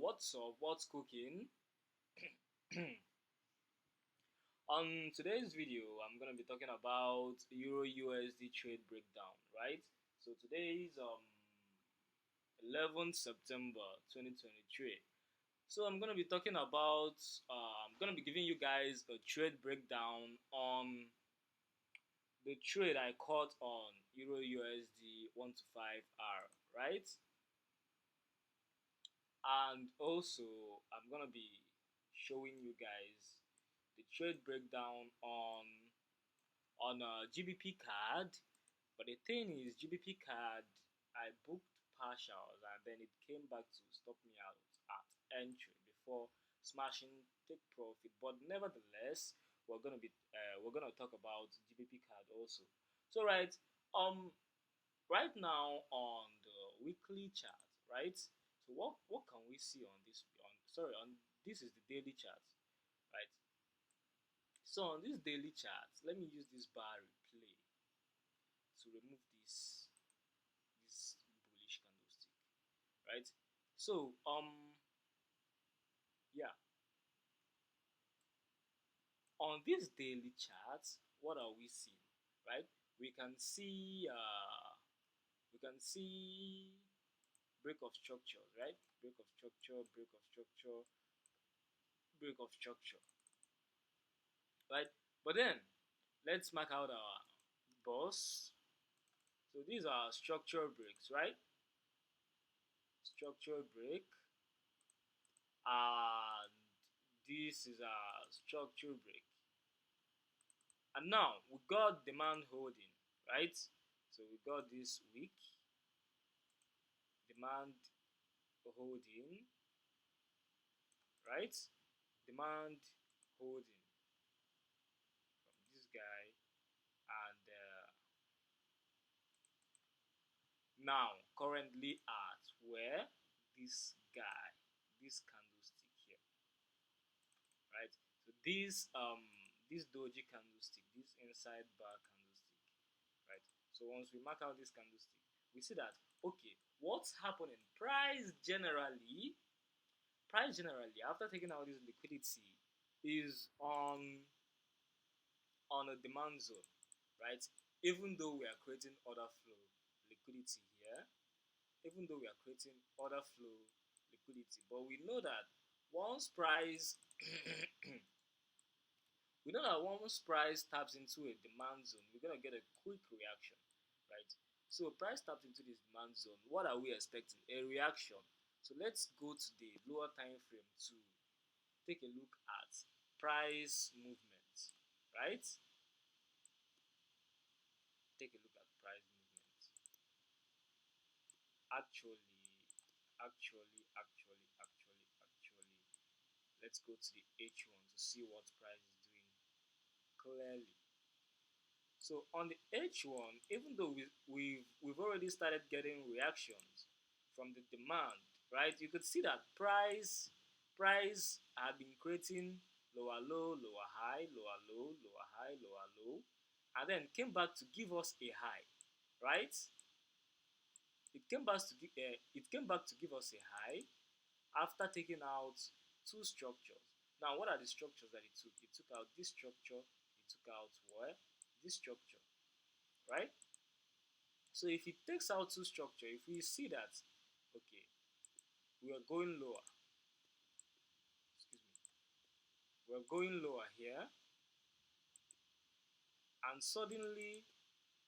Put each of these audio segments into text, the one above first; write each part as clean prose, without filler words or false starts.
What's up? What's cooking? On today's video, I'm gonna be talking about Euro USD trade breakdown, right? So today is 11th September 2023. So I'm gonna be talking about I'm gonna be giving you guys a trade breakdown on the trade I caught on Euro USD 1 to 5R, right? And also I'm gonna be showing you guys the trade breakdown on a GBP card. But the thing is, GBP card, I booked partials and then it came back to stop me out at entry before smashing take profit. But nevertheless, we're gonna talk about GBP card also. So um right now on the weekly chart, right? So what can we see on this on this is the daily chart, right? So on this daily chart, let me use this bar replay to remove this bullish candlestick, right? So yeah, on this daily chart, what are we seeing, right? We can see we can see break of structures, right? Break of structure, break of structure, break of structure, right? But then let's mark out our boss. So these are structure breaks, right? Structure break, and this is a structure break. And now we got demand holding, right? So we got this week demand holding, right? Demand holding from this guy, and now currently at where this guy, this candlestick here, right? So this doji candlestick, this inside bar candlestick, right? So once we mark out this candlestick, we see that okay, what's happening? Price generally after taking out this liquidity is on a demand zone, right? Even though we are creating order flow liquidity here, even though we are creating order flow liquidity, but we know that once price we know that once price taps into a demand zone, we're gonna get a quick reaction, right? So price taps into this demand zone. What are we expecting? A reaction. So let's go to the lower time frame to take a look at price movement, right? Take a look at price movement. Actually, actually, let's go to the H1 to see what price is doing clearly. So on the H1, even though we've already started getting reactions from the demand, right? You could see that price had been creating lower low, lower high, lower low, lower high, lower low, and then came back to give us a high, right? It came back to give us a high after taking out two structures. Now, what are the structures that it took? It took out this structure. It took out what? This structure, right? So if it takes out two structure, if we see that, okay, we are going lower, excuse me, we're going lower here, and suddenly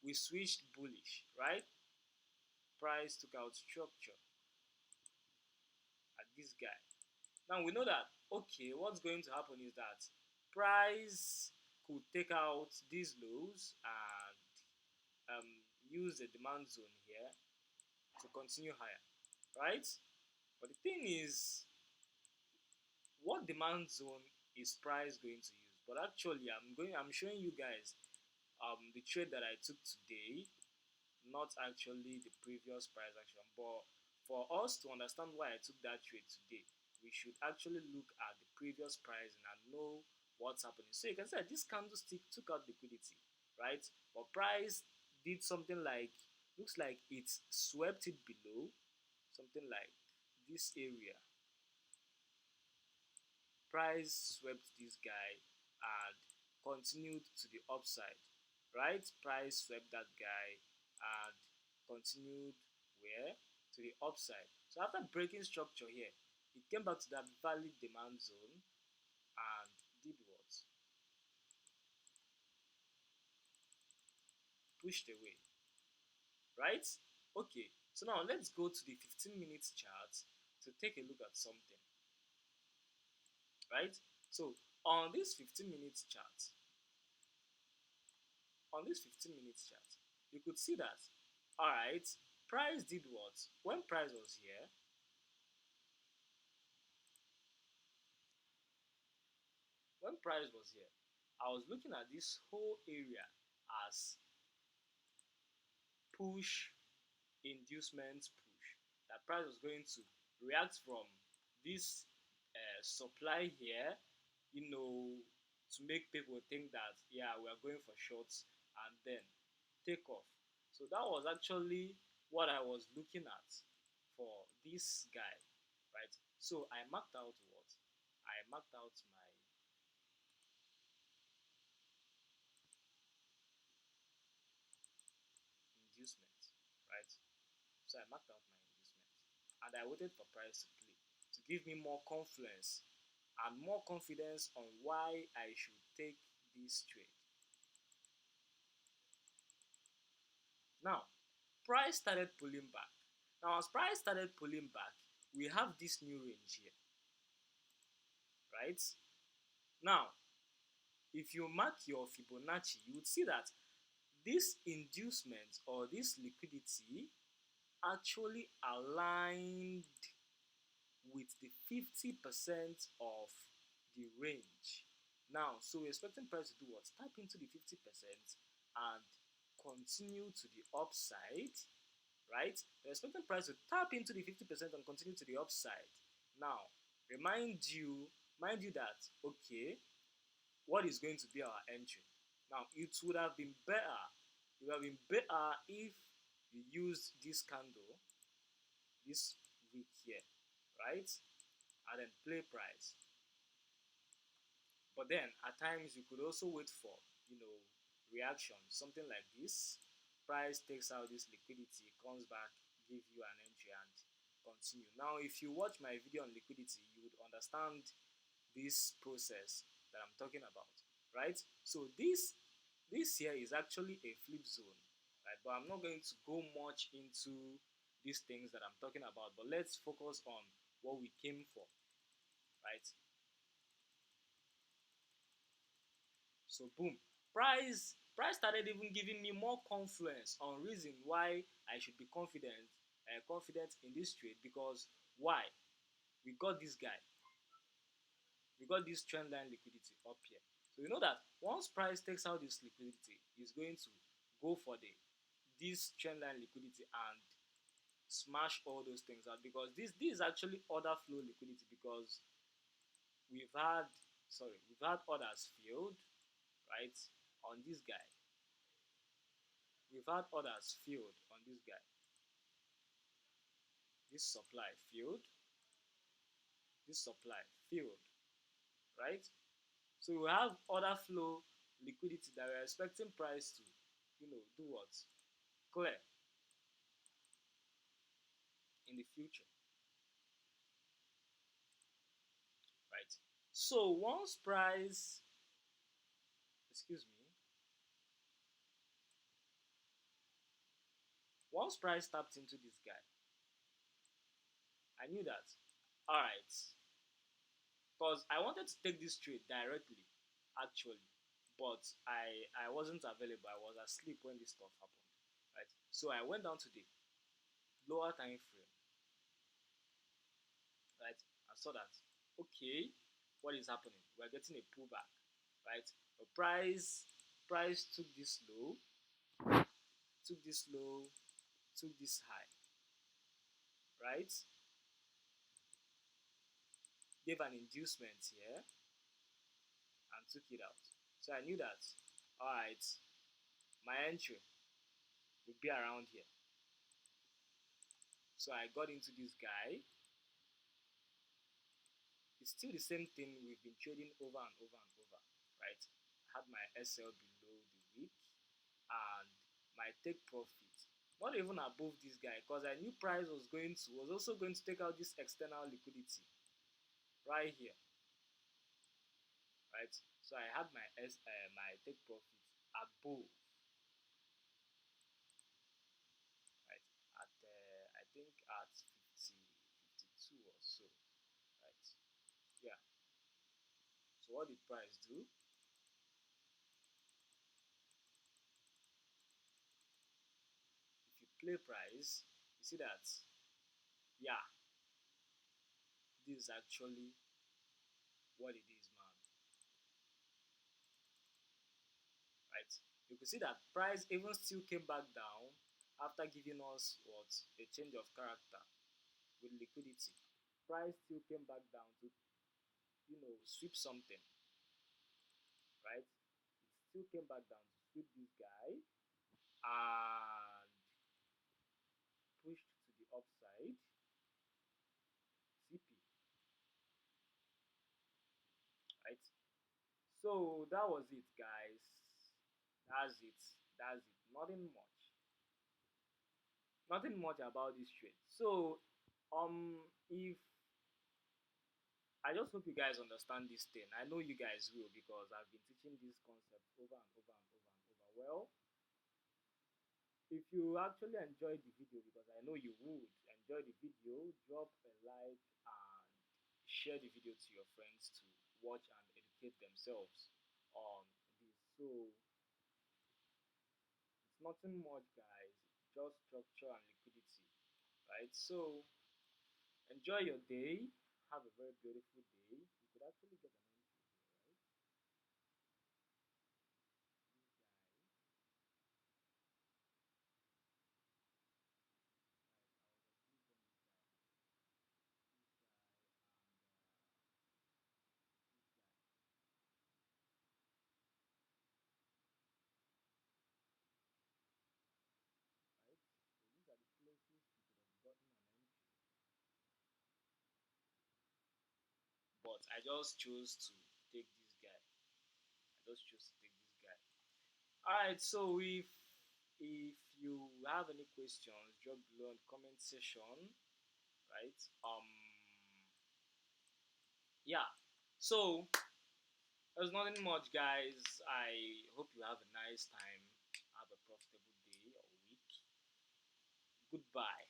we switched bullish, right? Price took out structure at this guy. Now we know that, okay, what's going to happen is that price could take out these lows and use the demand zone here to continue higher, right? But the thing is, what demand zone is price going to use? But actually, I'm showing you guys the trade that I took today, not actually the previous price action. But for us to understand why I took that trade today, we should actually look at the previous pricing and know what's happening. So you can see that this candlestick took out liquidity, right? But price did something like, looks like it swept it below, something like this area, price swept this guy and continued to the upside, right? Price swept that guy and continued where? To the upside. So after breaking structure here, it came back to that valid demand zone and did what? Pushed away, right? Okay, so now let's go to the 15 minutes chart to take a look at something, right? So on this 15 minutes chart, you could see that, all right, price did what? When price was here, I was looking at this whole area as push, inducement, push. That price was going to react from this supply here, to make people think that, yeah, we are going for shorts and then take off. So that was actually what I was looking at for this guy, right? So I marked out what? I marked out my inducement, right? So I marked out my inducement and I waited for price to play to give me more confidence and more confidence on why I should take this trade. Now, price started pulling back. Now, as price started pulling back, we have this new range here, right? Now, if you mark your Fibonacci, you would see that this inducement or this liquidity actually aligned with the 50% of the range. Now, so we're expecting price to do what? Tap into the 50% and continue to the upside, right? We're expecting price to tap into the 50% and continue to the upside. Now, mind you that, okay, what is going to be our entry? Now, it would have been better. It would have been better if you used this candle, this wick here, right? And then play price. But then at times you could also wait for, reaction, something like this. Price takes out this liquidity, comes back, give you an entry and continue. Now, if you watch my video on liquidity, you would understand this process that I'm talking about, right? So this here is actually a flip zone, right? But I'm not going to go much into these things that I'm talking about, but let's focus on what we came for, right? So boom, price started even giving me more confidence on reason why I should be confident in this trade. Because why? We got this guy, we got this trend line liquidity up here. So you know that once price takes out this liquidity, it's going to go for this trend line liquidity and smash all those things out, because this is actually order flow liquidity, because we've had we've had orders failed, right, on this guy. We've had orders failed on this guy. This supply failed, this supply failed, right? So we have order flow liquidity that we're expecting price to, do what? Clear in the future, right? So excuse me, once price tapped into this guy, I knew that, all right, because I wanted to take this trade directly, actually, but I wasn't available. I was asleep when this stuff happened, right? So I went down to the lower time frame, right, and saw that, okay, what is happening? We're getting a pullback, right? The price took this low, took this high, right? Gave an inducement here and took it out. So I knew that, all right, my entry would be around here. So I got into this guy. it's still the same thing we've been trading over and over and over, right? I had my SL below the week and my take profit not even above this guy because I knew price was also going to take out this external liquidity right here, right? So I had my take profit above, right, at I think at 50, 52 or so, right? Yeah. So what did price do? If you play price, you see that, yeah, this is actually what it is, man. Right? You can see that price even still came back down after giving us what a change of character with liquidity. Price still came back down to sweep something, right? It still came back down to sweep this guy and pushed to the upside. CP, right? So that was it, guys. That's it. That's it. Nothing much about this trade. So if I just hope you guys understand this thing. I know you guys will because I've been teaching this concept over and over and over and over. Well, if you actually enjoyed the video, because I know you would enjoy the video, drop a like and share the video to your friends to watch and educate themselves on this. So it's nothing much, guys. Just structure and liquidity, right? So enjoy your day. Have a very beautiful day. You could actually get an entry here, right? Right? So these are the places you could have gotten an entry. But I just chose to take this guy. I just chose to take this guy. Alright, so if you have any questions, drop below in the comment section. Right? Yeah. So there's nothing much, guys. I hope you have a nice time. Have a profitable day or week. Goodbye.